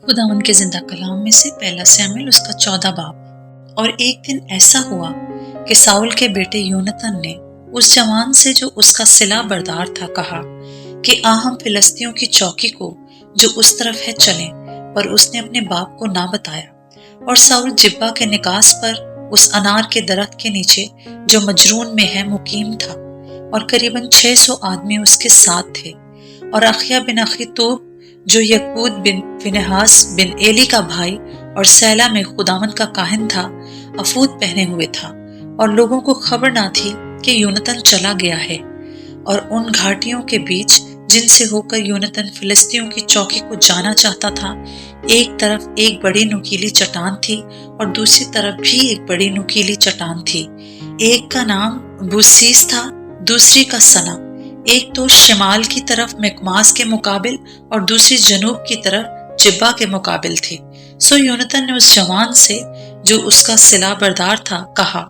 خداوند کے زندہ کلام میں سے پہلا ساموئیل اس کا 14 باب۔ اور ایک دن ایسا ہوا کہ ساؤل کے بیٹے یونتن نے اس جوان سے جو اس کا صلہ بردار تھا کہا کہ ہم فلسطینیوں کی چوکی کو جو اس طرف ہے چلیں، پر اس نے اپنے باپ کو نہ بتایا۔ اور ساؤل جبہ کے نکاس پر اس انار کے درخت کے نیچے جو مجرون میں ہے مقیم تھا، اور قریباً 600 آدمی اس کے ساتھ تھے۔ اور اخیا بن اخیتوب جو یکبود بن فنہاس بن ایلی کا بھائی اور سیلا میں خداوند کا کاہن تھا، افود پہنے ہوئے تھا، اور لوگوں کو خبر نہ تھی کہ یونتن چلا گیا ہے۔ اور ان گھاٹیوں کے بیچ جن سے ہو کر یونتن فلسطینیوں کی چوکی کو جانا چاہتا تھا، ایک طرف ایک بڑی نکیلی چٹان تھی اور دوسری طرف بھی ایک بڑی نکیلی چٹان تھی۔ ایک کا نام بوسیس تھا، دوسری کا سنا۔ ایک تو شمال کی طرف مکماس کے مقابل اور دوسری جنوب کی طرف جبہ کے مقابل تھی۔ سو یونتن نے اس جوان سے جو اس کا صلہ بردار تھا کہا،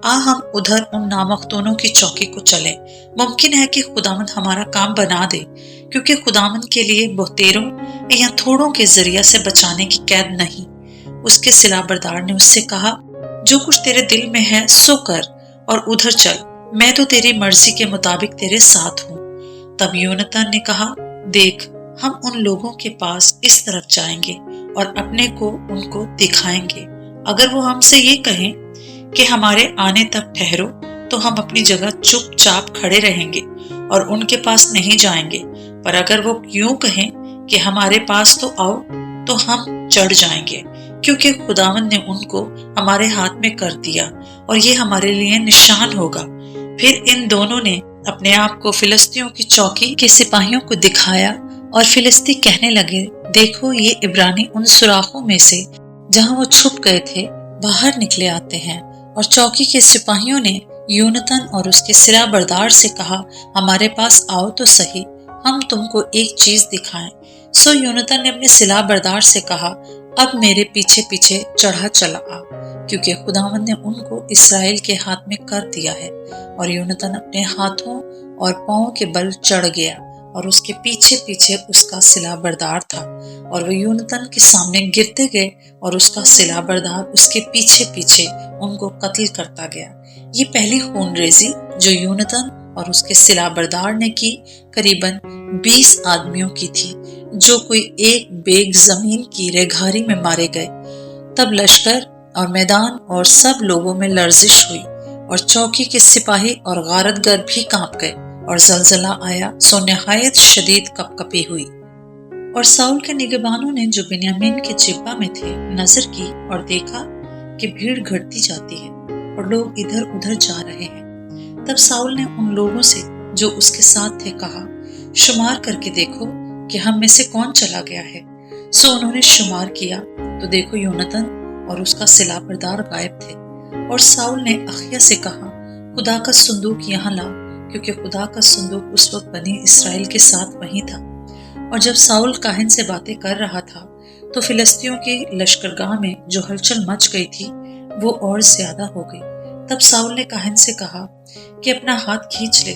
ہم ادھر ان نامختونوں کی چوکی کو چلیں، ممکن ہے کہ خداوند ہمارا کام بنا دے، کیونکہ خداوند کے لیے بہتیروں یا تھوڑوں کے ذریعہ سے بچانے کی قید نہیں۔ اس کے صلہ بردار نے اس سے کہا، جو کچھ تیرے دل میں ہے سو کر اور ادھر چل، میں تو تیری مرضی کے مطابق تیرے ساتھ ہوں۔ تب یونتن نے کہا، دیکھ، ہم ان لوگوں کے پاس اس طرف جائیں گے اور اپنے کو ان کو دکھائیں گے۔ اگر وہ ہم سے یہ کہیں کہ ہمارے آنے تک ٹھہرو، تو ہم اپنی جگہ چپ چاپ کھڑے رہیں گے اور ان کے پاس نہیں جائیں گے، پر اگر وہ یوں کہیں کہ ہمارے پاس تو آؤ، تو ہم چڑھ جائیں گے، کیونکہ خداوند نے ان کو ہمارے ہاتھ میں کر دیا، اور یہ ہمارے لیے نشان ہوگا۔ پھر ان دونوں نے اپنے آپ کو فلسطینیوں کی چوکی کے سپاہیوں کو دکھایا، اور فلسطی کہنے لگے، دیکھو، یہ عبرانی ان سوراخوں میں سے جہاں وہ چھپ گئے تھے باہر نکلے آتے ہیں۔ اور چوکی کے سپاہیوں نے یونتن اور اس کے صلہ بردار سے کہا، ہمارے پاس آؤ تو صحیح، ہم تم کو ایک چیز دکھائیں۔ سو یونتن نے اپنے صلہ بردار سے کہا، اب میرے پیچھے پیچھے چڑھا چلا آ، کیونکہ خداوند نے ان کو اسرائیل کے ہاتھ میں کر دیا ہے۔ اور یونتن اپنے ہاتھوں اور پاؤں کے بل چڑھ گیا، اور اس کے پیچھے پیچھے اس کا صلہ بردار تھا، اور وہ یونتن کے سامنے گرتے گئے، اور اس کا صلہ بردار اس کے پیچھے پیچھے ان کو قتل کرتا گیا۔ یہ پہلی خون ریزی جو یونتن اور اس کے صلہ بردار نے کی قریباً 20 آدمیوں کی تھی، جو کوئی ایک بیگ زمین کی ریگھاری میں مارے گئے۔ تب لشکر اور میدان اور سب لوگوں میں لرزش ہوئی، اور چوکی کے سپاہی اور غارت گر بھی کانپ گئے، اور زلزلہ آیا، سو نہایت شدید کپکپی ہوئی۔ اور ساؤل کے نگہبانوں نے جو بنیامین کے جبہ میں تھے نظر کی، اور دیکھا کہ بھیڑ گھٹتی جاتی ہے اور لوگ ادھر ادھر جا رہے ہیں۔ تب ساؤل نے ان لوگوں سے جو اس کے ساتھ تھے کہا، شمار کر کے دیکھو کہ ہم میں سے کون چلا گیا ہے۔ سو انہوں نے شمار کیا، تو دیکھو یونتن اور اس کا صلہ بردار غائب تھے۔ اور ساؤل نے اخیا سے کہا، خدا کا صندوق یہاں لا، کیونکہ خدا کا صندوق اس وقت بنی اسرائیل کے ساتھ وہیں تھا۔ اور جب ساؤل کاہن سے باتیں کر رہا تھا، تو فلسطینیوں کی لشکرگاہ میں جو ہلچل مچ گئی تھی وہ اور زیادہ ہو گئی۔ تب ساؤل نے کاہن سے کہا کہ اپنا ہاتھ کھینچ لے،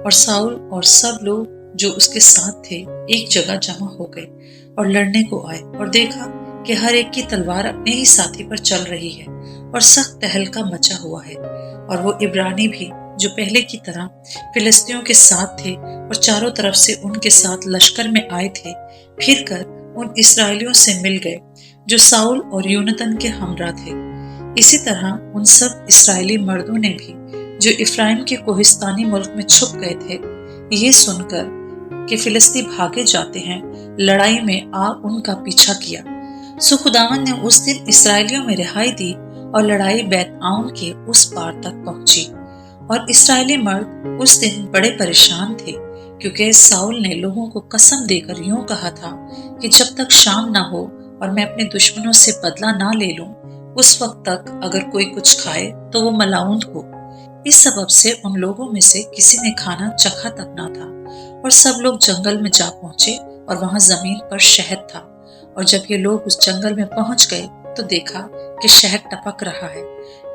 اور ساؤل اور سب لوگ جو اس کے ساتھ تھے ایک جگہ جمع ہو گئے اور لڑنے کو آئے، اور دیکھا کہ ہر ایک کی تلوار اپنے ہی ساتھی پر چل رہی ہے، اور سخت تہلکا مچا ہوا ہے۔ اور وہ عبرانی بھی جو پہلے کی طرح فلسطینیوں کے ساتھ تھے اور چاروں طرف سے ان کے ساتھ لشکر میں آئے تھے، پھر کر ان اسرائیلیوں سے مل گئے جو ساؤل اور یونتن کے ہمراہ تھے۔ اسی طرح ان سب اسرائیلی مردوں نے بھی جو افرائیم کے کوہستانی ملک میں چھپ گئے تھے، یہ سن کر کہ فلسطی بھاگے جاتے ہیں، لڑائی میں ان کا پیچھا کیا۔ سو خداوند نے اس دن اسرائیلیوں میں رہائی دی، اور لڑائی بیت آون کے اس پار تک پہنچی۔ اور اسرائیلی مرد اس دن بڑے پریشان تھے، کیونکہ ساؤل نے لوگوں کو قسم دے کر یوں کہا تھا کہ جب تک شام نہ ہو اور میں اپنے دشمنوں سے بدلہ نہ لے لوں، اس وقت تک اگر کوئی کچھ کھائے تو وہ ملعون ہو۔ اس سبب سے ان لوگوں میں سے کسی نے کھانا چکھا تک نہ تھا۔ اور سب لوگ جنگل میں جا پہنچے، اور وہاں زمین پر شہد تھا۔ اور جب یہ لوگ اس جنگل میں پہنچ گئے تو دیکھا کہ شہد ٹپک رہا ہے،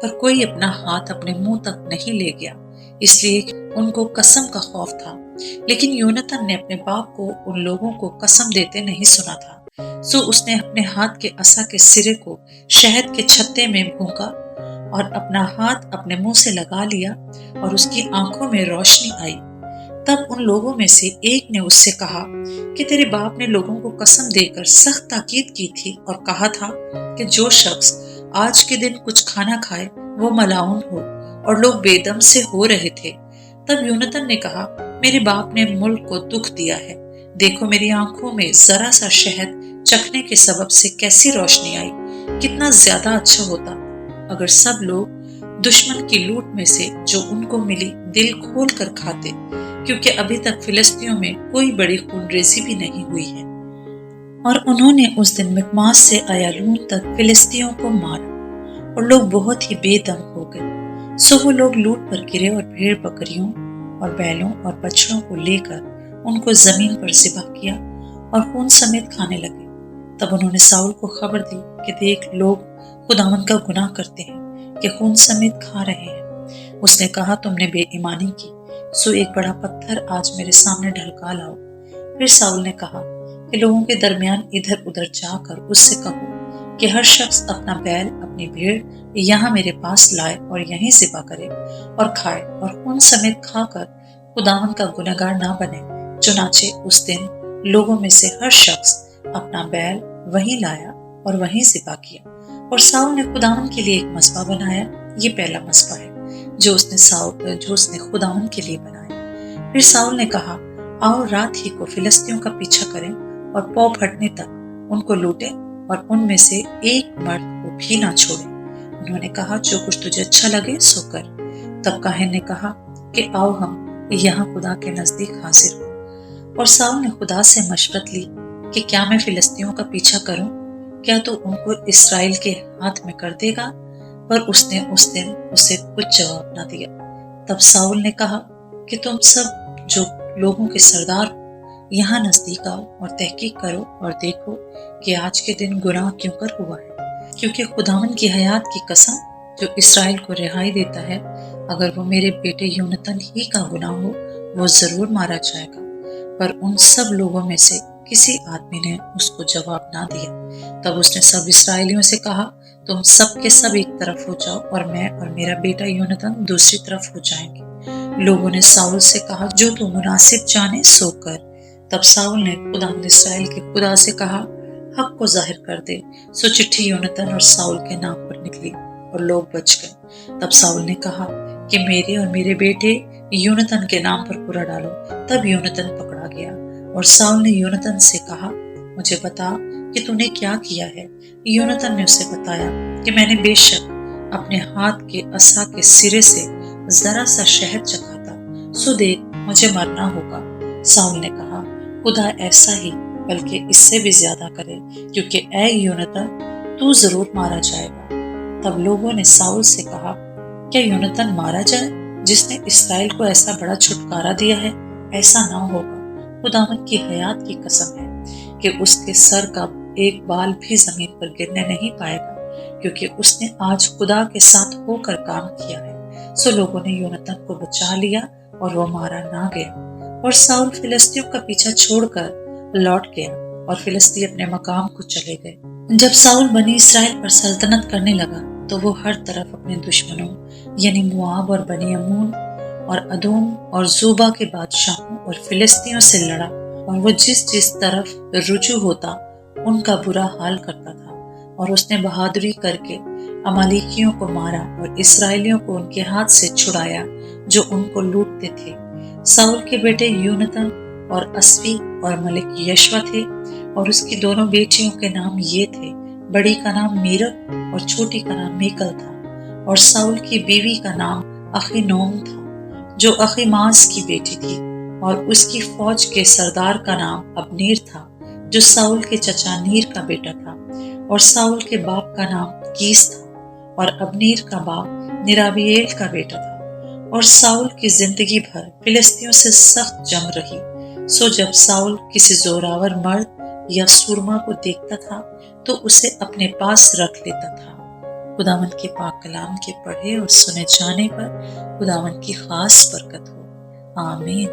پر کوئی اپنا ہاتھ اپنے منہ تک نہیں لے گیا، اس لیے ان کو قسم کا خوف تھا۔ لیکن یونتن نے اپنے باپ کو ان لوگوں کو قسم دیتے نہیں سنا تھا۔ سو اس نے اپنے ہاتھ کے عصا کے سرے کو شہد کے چھتے میں بھونکا اور اپنا ہاتھ اپنے منہ سے لگا لیا اور اس کی آنکھوں میں روشنی آئی۔ تب ان لوگوں میں سے ایک نے اس سے کہا کہ تیرے باپ نے لوگوں کو قسم دے کر سخت تاکید کی تھی اور کہا تھا کہ جو شخص آج کے دن کچھ کھانا کھائے وہ ملعون ہو، اور لوگ بے دم سے ہو رہے تھے۔ تب یونتن نے کہا میرے باپ نے ملک کو دکھ دیا ہے، دیکھو میری آنکھوں میں ذرا سا شہد چکھنے کے سبب سے کیسی روشنی آئی، کتنا زیادہ اچھا ہوتا اگر سب لوگ دشمن کی لوٹ میں سے جو ان کو ملی دل کھول کر کھاتے، کیونکہ ابھی تک فلسطینیوں میں کوئی بڑی خون ریزی بھی نہیں ہوئی ہے۔ اور انہوں نے اس دن مکماس سے ایالون تک فلسطینیوں کو مارا اور لوگ بہت ہی بے دم ہو گئے۔ سو وہ لوگ لوٹ پر گرے اور بھیڑ بکریوں اور بیلوں اور بچڑوں کو لے کر ان کو زمین پر ذبح کیا اور خون سمیت کھانے لگے۔ تب انہوں نے ساؤل کو خبر دی کہ دیکھ لوگ خداوند کا گناہ کرتے ہیں کہ خون سمیت کھا رہے ہیں۔ اس نے کہا تم نے بے ایمانی کی، سو ایک بڑا پتھر آج میرے سامنے ڈھلکا لاؤ۔ پھر ساؤل نے کہا کہ لوگوں کے درمیان ادھر ادھر جا کر اس سے کہو کہ ہر شخص اپنا بیل اپنی بھیڑ یہاں میرے پاس لائے اور یہیں ذبح کرے اور کھائے اور خون سمیت کھا کر خداوند کا گنہگار نہ بنے۔ چنانچہ اس دن لوگوں میں سے ہر شخص اپنا بیل وہیں لایا اور وہیں ذبح کیا، اور ساؤل نے خداوند کے لیے ایک مذبح بنایا۔ یہ پہلا مذبح ہے جو اس نے خداوند کے لیے بنایا۔ پھر ساؤل نے کہا آؤ رات ہی کو فلسطینیوں کا پیچھا کریں اور پاؤں پھٹنے تک ان کو لوٹیں اور ان میں سے ایک مرد کو بھی نہ چھوڑیں۔ انہوں نے کہا جو کچھ تجھے اچھا لگے سو کر۔ تب کاہن نے کہا کہ آؤ ہم یہاں خدا کے نزدیک حاضر ہوں۔ اور ساؤل نے خدا سے مشورت لی کہ کیا میں فلسطینیوں کا پیچھا کروں؟ کیا تو ان کو اسرائیل کے ہاتھ میں کر دے گا؟ پر اس نے اس دن اسے کچھ جواب نہ دیا۔ تب ساؤل نے کہا کہ تم سب جو لوگوں کے سردار ہو یہاں نزدیک آؤ اور تحقیق کرو اور دیکھو کہ آج کے دن گناہ کیوں کر ہوا ہے، کیونکہ خداوند کی حیات کی قسم جو اسرائیل کو رہائی دیتا ہے، اگر وہ میرے بیٹے یونتن ہی کا گناہ ہو وہ ضرور مارا جائے گا۔ پر ان سب لوگوں میں سے کسی آدمی نے اس کو جواب نہ دیا۔ تب اس نے سب اسرائیلیوں سے کہا تم سب کے سب ایک طرف ہو جاؤ اور میں اور میرا بیٹا یونتن دوسری طرف ہو جائیں گے۔ لوگوں نے ساؤل سے کہا جو تو مناسب جانے سو کر۔ تب ساؤل نے خداوند اسرائیل کے خدا سے کہا حق کو ظاہر کر دے۔ سو چٹھی یونتن اور ساؤل کے نام پر نکلی اور لوگ بچ گئے۔ تب ساؤل نے کہا کہ میرے اور میرے بیٹے یونتن کے نام پر پورا ڈالو۔ تب یونتن پکڑا گیا اور ساؤل نے یونتن سے کہا مجھے بتا کہ تو نے کیا کیا ہے؟ یونتن نے اسے بتایا کہ میں نے بے شک اپنے ہاتھ کے عصا کے سرے سے ذرا سا شہد چکھا تھا، سو دیکھ مجھے مرنا ہوگا۔ ساؤل نے کہا خدا ایسا ہی بلکہ اس سے بھی زیادہ کرے، کیونکہ اے یونتن تو ضرور مارا جائے گا۔ تب لوگوں نے ساؤل سے کہا کیا یونتن مارا جائے جس نے اسرائیل کو ایسا بڑا چھٹکارا دیا ہے؟ ایسا نہ ہوگا، خداوند کی حیات کی قسم ہے کہ اس کے سر کا ایک بال بھی زمین پر گرنے نہیں پائے گا، کیونکہ اس نے آج خدا کے ساتھ ہو کر کام کیا ہے۔ سو لوگوں نے یونتن کو بچا لیا اور وہ مارا نہ گیا، اور ساؤل فلسطینیوں کا پیچھا چھوڑ کر لوٹ گیا اور فلسطین اپنے مقام کو چلے گئے۔ جب ساؤل بنی اسرائیل پر سلطنت کرنے لگا تو وہ ہر طرف اپنے دشمنوں یعنی مواب اور بنی عمون اور ادوم اور زوبا کے بادشاہوں اور فلسطینیوں سے لڑا، اور وہ جس طرف رجوع ہوتا ان کا برا حال کرتا تھا، اور اس نے بہادری کر کے امالیکیوں کو مارا اور اسرائیلیوں کو ان کے ہاتھ سے چھڑایا جو ان کو لوٹتے تھے۔ ساؤل کے بیٹے یونتن اور اسوی اور ملک یشوا تھے، اور اس کی دونوں بیٹیوں کے نام یہ تھے، بڑی کا نام میرب اور چھوٹی کا نام میکل تھا، اور ساؤل کی بیوی کا نام اخی نوم تھا جو اخی ماس کی بیٹی تھی، اور اس کی فوج کے سردار کا نام ابنیر تھا جو ساؤل کے چچا نیر کا بیٹا تھا، اور ساؤل کے باپ کا نام کیس تھا، اور ابنیر کا باپ نرابیل کا بیٹا تھا۔ اور ساؤل کی زندگی بھر فلسطینیوں سے سخت جنگ رہی۔ سو جب ساؤل کسی زوراور مرد یا سورما کو دیکھتا تھا تو اسے اپنے پاس رکھ لیتا تھا۔ خداوند کے پاک کلام کے پڑھے اور سنے جانے پر خداوند کی خاص برکت ہو، آمین۔